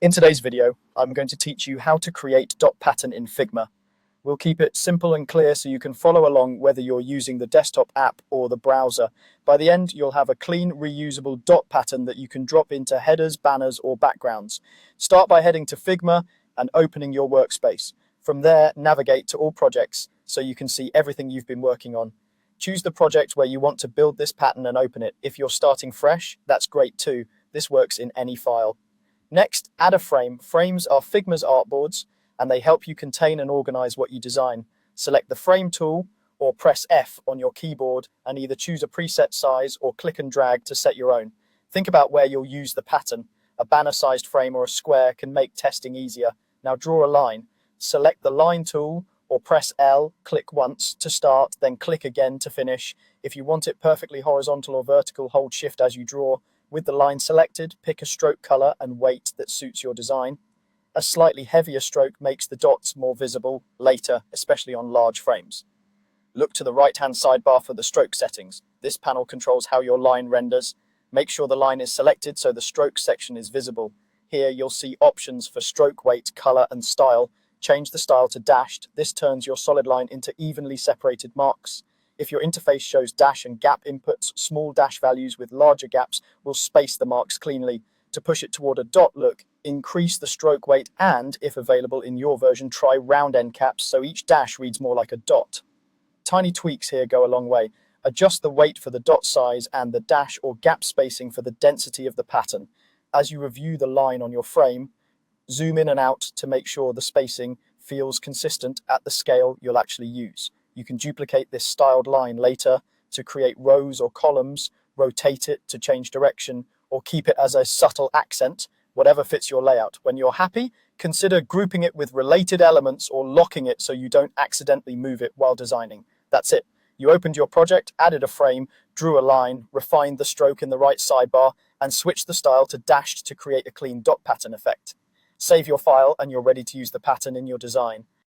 In today's video, I'm going to teach you how to create dot pattern in Figma. We'll keep it simple and clear so you can follow along whether you're using the desktop app or the browser. By the end, you'll have a clean, reusable dot pattern that you can drop into headers, banners, or backgrounds. Start by heading to Figma and opening your workspace. From there, navigate to all projects so you can see everything you've been working on. Choose the project where you want to build this pattern and open it. If you're starting fresh, that's great too. This works in any file. Next, add a frame. Frames are Figma's artboards, and they help you contain and organize what you design. Select the frame tool or press F on your keyboard and either choose a preset size or click and drag to set your own. Think about where you'll use the pattern. A banner-sized frame or a square can make testing easier. Now draw a line. Select the line tool or press L, click once to start, then click again to finish. If you want it perfectly horizontal or vertical, hold Shift as you draw. With the line selected, pick a stroke color and weight that suits your design. A slightly heavier stroke makes the dots more visible later, especially on large frames. Look to the right-hand sidebar for the stroke settings. This panel controls how your line renders. Make sure the line is selected so the stroke section is visible. Here you'll see options for stroke weight, color, and style. Change the style to dashed. This turns your solid line into evenly separated marks. If your interface shows dash and gap inputs, small dash values with larger gaps will space the marks cleanly. To push it toward a dot look, increase the stroke weight and, if available in your version, try round end caps so each dash reads more like a dot. Tiny tweaks here go a long way. Adjust the weight for the dot size and the dash or gap spacing for the density of the pattern. As you review the line on your frame, zoom in and out to make sure the spacing feels consistent at the scale you'll actually use. You can duplicate this styled line later to create rows or columns, rotate it to change direction, or keep it as a subtle accent, whatever fits your layout. When you're happy, consider grouping it with related elements or locking it so you don't accidentally move it while designing. That's it. You opened your project, added a frame, drew a line, refined the stroke in the right sidebar, and switched the style to dashed to create a clean dot pattern effect. Save your file and you're ready to use the pattern in your design.